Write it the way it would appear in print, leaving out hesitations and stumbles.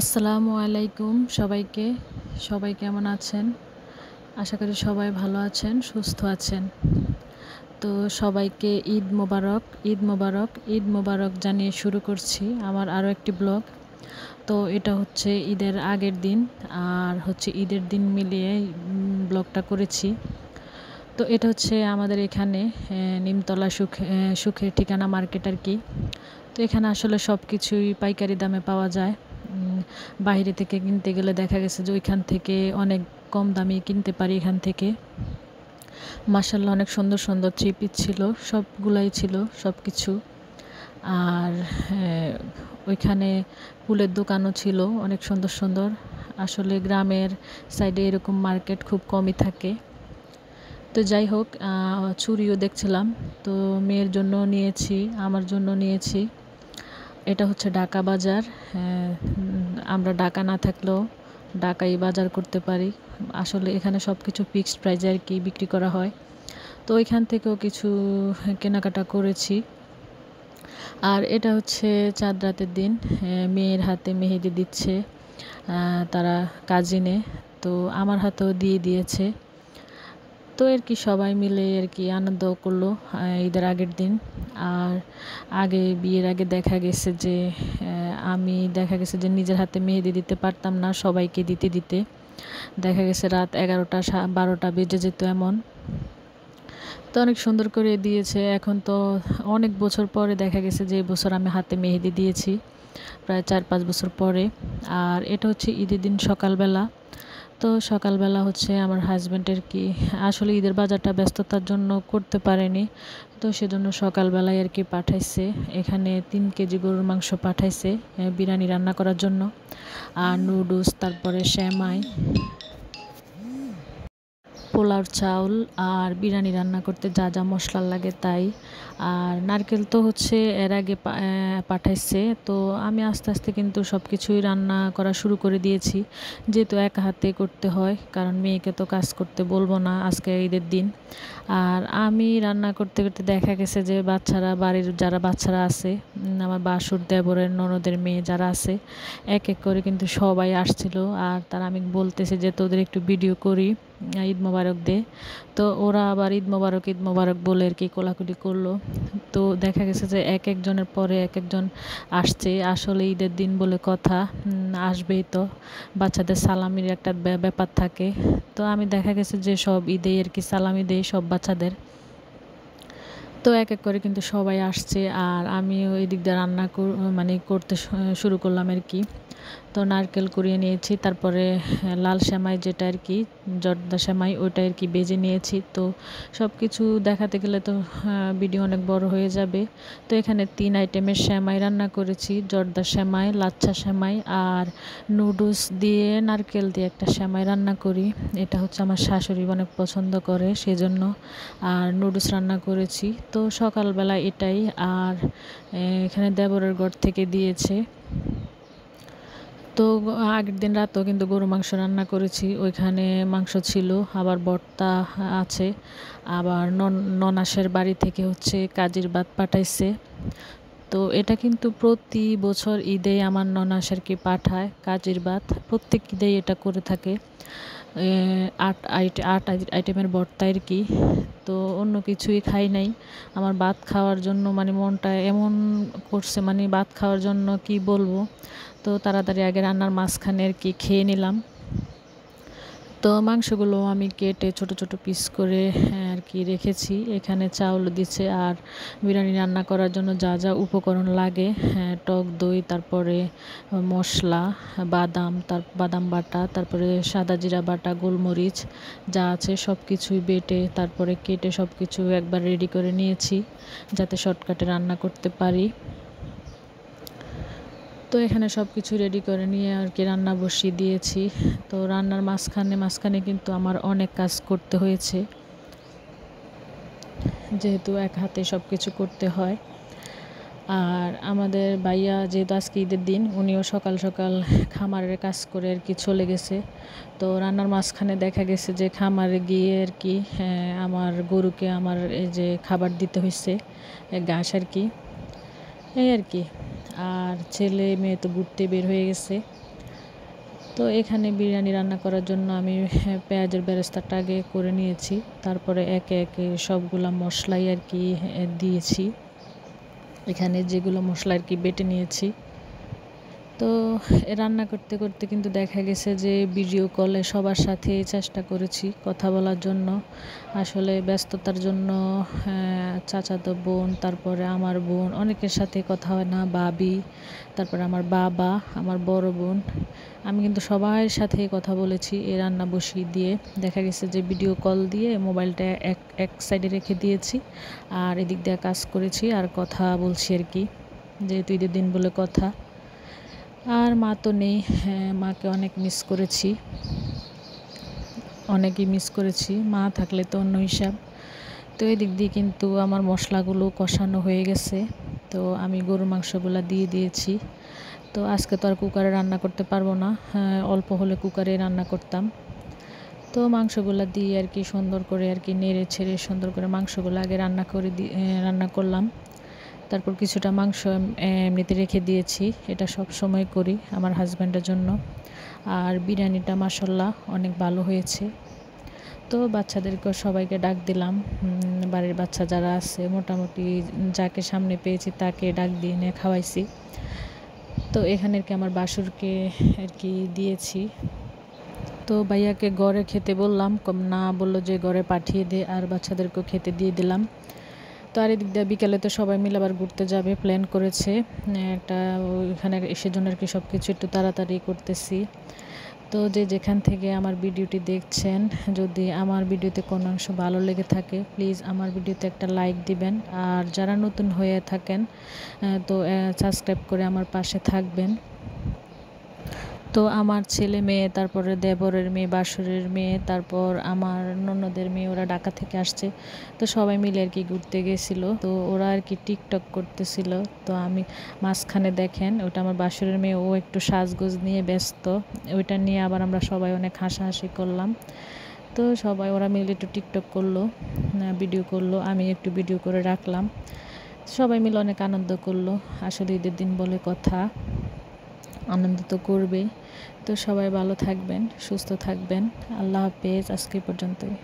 আসসালামু আলাইকুম সবাইকে। সবাই কেমন আছেন? আশা করি সবাই ভালো আছেন, সুস্থ আছেন। তো সবাইকে ঈদ মোবারক, ঈদ মোবারক, ঈদ মোবারক জানিয়ে শুরু করছি আমার আরও একটি ব্লগ। তো এটা হচ্ছে ঈদের আগের দিন আর হচ্ছে ঈদের দিন মিলিয়ে ব্লগটা করেছি। তো এটা হচ্ছে আমাদের এখানে নিমতলা সুখের ঠিকানা মার্কেট আর কি। তো এখানে আসলে সব কিছুই পাইকারি দামে পাওয়া যায়। বাইরে থেকে কিনতে গেলে দেখা গেছে যে ওইখান থেকে অনেক কম দামে কিনতে পারি এখান থেকে। মাশাআল্লাহ অনেক সুন্দর সুন্দর থ্রি পিস ছিল, সবগুলাই ছিল সব কিছু। আর ওইখানে ফুলের দোকানও ছিল অনেক সুন্দর সুন্দর। আসলে গ্রামের সাইডে এরকম মার্কেট খুব কমই থাকে। তো যাই হোক, চুড়িও দেখছিলাম, তো মেয়ের জন্য নিয়েছি, আমার জন্য নিয়েছি। এটা হচ্ছে ঢাকা বাজার। আমরা ঢাকা না থাকলেও ঢাকায় বাজার করতে পারি। আসলে এখানে সব কিছু ফিক্সড প্রাইসে আর কি বিক্রি করা হয়। তো ওইখান থেকেও কিছু কেনাকাটা করেছি। আর এটা হচ্ছে চাঁদ রাতের দিন, মেয়ের হাতে মেহেদি দিচ্ছে তারা কাজিনে, তো আমার হাতেও দিয়ে দিয়েছে। তো আর কি সবাই মিলে আর কি আনন্দ করলো ঈদের আগের দিন। আর বিয়ের আগে দেখা গেছে যে নিজের হাতে মেহেদি দিতে পারতাম না, সবাইকে দিতে দিতে দেখা গেছে রাত 11টা 12টা বেজে যেত এমন। তো অনেক সুন্দর করে দিয়েছে। এখন তো অনেক বছর পরে দেখা গেছে যে এই বছর আমি হাতে মেহেদি দিয়েছি, প্রায় 4-5 বছর পরে। আর এটা হচ্ছে ঈদের দিন সকালবেলা। তো সকালবেলা হচ্ছে আমার হাজব্যান্ডের কি আসলে ঈদের বাজারটা ব্যস্ততার জন্য করতে পারেনি, তো সেজন্য সকালবেলায় আর কি পাঠাইছে। এখানে 3 কেজি গরুর মাংস পাঠাইছে বিরিয়ানি রান্না করার জন্য, আর নুডলস, তারপরে সেমাই, পোলাওর চাউল, আর বিরিয়ানি রান্না করতে যা যা মশলা লাগে তাই। আর নারকেল তো হচ্ছে এর আগে পাঠাইছে। তো আমি আস্তে আস্তে কিন্তু সব কিছুই রান্না করা শুরু করে দিয়েছি, যেহেতু একা হাতে করতে হয়, কারণ মেয়েকে তো কাজ করতে বলবো না আজকে ঈদের দিন। আর আমি রান্না করতে করতে দেখা গেছে যে বাড়ির যারা বাচ্চারা আছে, আমার বাসুর, দেবরের, ননদের মেয়ে যারা আছে, এক এক করে কিন্তু সবাই আসছিল। আর তারা আমি বলতেছে যে তোদের একটু ভিডিও করি, ঈদ মোবারক দে। তো ওরা আবার ঈদ মোবারক বলে আর কি কোলাকুলি করলো। তো দেখা গেছে যে এক একজনের পরে এক একজন আসছে। আসলে ঈদের দিন বলে কথা, আসবেই তো, বাচ্চাদের সালামির একটা ব্যাপার থাকে। তো আমি দেখা গেছে যে সব ঈদেই আর কি সালামি দেই সব বাচ্চাদের। তো এক এক করে কিন্তু সবাই আসছে, আর আমিও এই দিক দিয়ে রান্না করতে শুরু করলাম আর কি। তো নারকেল কুড়িয়ে নিয়েছি, তারপরে লাল সেমাই যেটা আর কি জর্দা সেমাই, ওইটা আর কি বেজে নিয়েছি। তো সব কিছু দেখাতে গেলে তো ভিডিও অনেক বড় হয়ে যাবে। তো এখানে 3 আইটেমের সেমাই রান্না করেছি, জর্দা সেমাই, লাচ্ছা সেমাই, আর নুডলস দিয়ে নারকেল দিয়ে একটা সেমাই রান্না করি। এটা হচ্ছে আমার শাশুড়ি অনেক পছন্দ করে, সেজন্য। আর নুডলস রান্না করেছি। তো সকালবেলা এটাই। আর এখানে দেবরের ঘর থেকে দিয়েছে। তো আগের দিন রাতেও কিন্তু গরু মাংস রান্না করেছি, ওইখানে মাংস ছিল, আবার ভর্তা আছে। আবার ননাসের বাড়ি থেকে হচ্ছে কাজির ভাত পাঠাইছে। তো এটা কিন্তু প্রতি বছর ঈদে আমার ননাস আর কি পাঠায় কাজির ভাত, প্রত্যেক ঈদেই এটা করে থাকে। 8 আইটেমের ভর্তা আর কি। তো অন্য কিছুই খাই নাই, আমার ভাত খাওয়ার জন্য মনটা এমন করছে, ভাত খাওয়ার জন্য কি বলবো। তো তাড়াতাড়ি আগে রান্নার মাঝখানে আর কি খেয়ে নিলাম। তো মাংসগুলো আমি কেটে ছোট ছোট পিস করে আর কি রেখেছি। এখানে চাউল দিচ্ছে। আর বিরিয়ানি রান্না করার জন্য যা যা উপকরণ লাগে, টক দই, তারপরে মশলা, বাদাম বাটা, তারপরে সাদা জিরা বাটা, গোলমরিচ যা আছে সব কিছুই বেটে তারপরে কেটে সব কিছু একবার রেডি করে নিয়েছি, যাতে শর্টকাটে রান্না করতে পারি। তো এখানে সব কিছু রেডি করে নিয়ে আর কি রান্না বসিয়ে দিয়েছি। তো রান্নার মাঝখানে কিন্তু আমার অনেক কাজ করতে হয়েছে, যেহেতু এক হাতে সব কিছু করতে হয়। আর আমাদের ভাইয়া যেহেতু আজকে ঈদের দিন, উনিও সকাল সকাল খামারের কাজ করে আর কি চলে গেছে। তো রান্নার মাঝখানে দেখা গেছে যে খামারে গিয়ে আর কি আমার গরুকে আমার এই যে খাবার দিতে হয়েছে, ঘাস আর কি, এই আর কি। আর ছেলে মেয়ে তো ঘুরতে বের হয়ে গেছে। তো এখানে বিরিয়ানি রান্না করার জন্য আমি পেঁয়াজের বেরেস্তাটা আগে করে নিয়েছি, তারপরে একে একে সবগুলা মশলাই আর কি দিয়েছি। এখানে যেগুলো মশলা আর কি বেটে নিয়েছি। তো রান্না করতে করতে কিন্তু দেখা গেছে যে ভিডিও কলে সবার সাথে চেষ্টা করেছি কথা বলার জন্য। আসলে ব্যস্ততার জন্য চাচাতো বোন, তারপরে আমার বোন, অনেকের সাথে কথা হয় না, ভাবি, তারপরে আমার বাবা, আমার বড় বোন, আমি কিন্তু সবার সাথেই কথা বলেছি এই রান্না বসিয়ে দিয়ে। দেখা গেছে যে ভিডিও কল দিয়ে মোবাইলটা এক সাইডে রেখে দিয়েছি আর এদিক দিয়ে কাজ করেছি আর কথা বলছি আর কি, যেহেতু ঈদের দিন বলে কথা। আর মা তো নেই, মাকে অনেক মিস করেছি, অনেকই মিস করেছি। মা থাকলে তো অন্য হিসাব। তো এই দিক দিয়ে কিন্তু আমার মশলাগুলো কষানো হয়ে গেছে। তো আমি গরুর মাংসগুলো দিয়ে দিয়েছি। তো আজকে তো আর কুকারে রান্না করতে পারবো না, অল্প হলে কুকারে রান্না করতাম। তো মাংসগুলো দিয়ে আর কি সুন্দর করে আর কি নেড়ে ছেড়ে সুন্দর করে মাংসগুলো আগে রান্না করলাম। তারপর কিছুটা মাংস এমনিতে রেখে দিয়েছি, এটা সব সময় করি আমার হাজব্যান্ডের জন্য। আর বিরিয়ানিটা মাশাআল্লাহ অনেক ভালো হয়েছে। তো বাচ্চাদেরকে সবাইকে ডাক দিলাম, বাড়ির বাচ্চা যারা আছে মোটামুটি যাকে সামনে পেয়েছি তাকে ডাক দিয়ে নিয়ে খাওয়াইছি। তো এখানে আর কি আমার বাসুরকে আর কি দিয়েছি। তো ভাইয়াকে ঘরে খেতে বললাম, না বললো যে ঘরে পাঠিয়ে দে, আর বাচ্চাদেরকেও খেতে দিয়ে দিলাম। তো আর এদিক দিয়ে বিকেলে তো সবাই মিলে আবার ঘুরতে যাবে প্ল্যান করেছে একটা, ওইখানে সেজন্য আর কি সব কিছু একটু তাড়াতাড়ি করতেছি। তো যে যেখান থেকে আমার ভিডিওটি দেখছেন, যদি আমার ভিডিওতে কোনো অংশ ভালো লেগে থাকে প্লিজ আমার ভিডিওতে একটা লাইক দিবেন, আর যারা নতুন হয়ে থাকেন তো সাবস্ক্রাইব করে আমার পাশে থাকবেন। তো আমার ছেলে মেয়ে, তারপরে দেবরের মেয়ে, বাসুরের মেয়ে, তারপর আমার ননদের মেয়ে, ওরা ঢাকা থেকে আসছে। তো সবাই মিলে আর কি ঘুরতে গেছিলো। তো ওরা আর কি টিকটক করতেছিল। তো আমি মাঝখানে দেখেন ওটা আমার বাসুরের মেয়ে, ও একটু সাজগোজ নিয়ে ব্যস্ত, ওইটা নিয়ে আবার আমরা সবাই অনেক হাসাহাসি করলাম। তো সবাই ওরা মিলে একটু টিকটক করলো, ভিডিও করলো, আমি একটু ভিডিও করে রাখলাম। সবাই মিলে অনেক আনন্দ করলো। আসলে ঈদের দিন বলে কথা, আনন্দ তো করবেই। তো সবাই ভালো থাকবেন, সুস্থ থাকবেন। আল্লাহ হাফেজ, আজকে পর্যন্তই।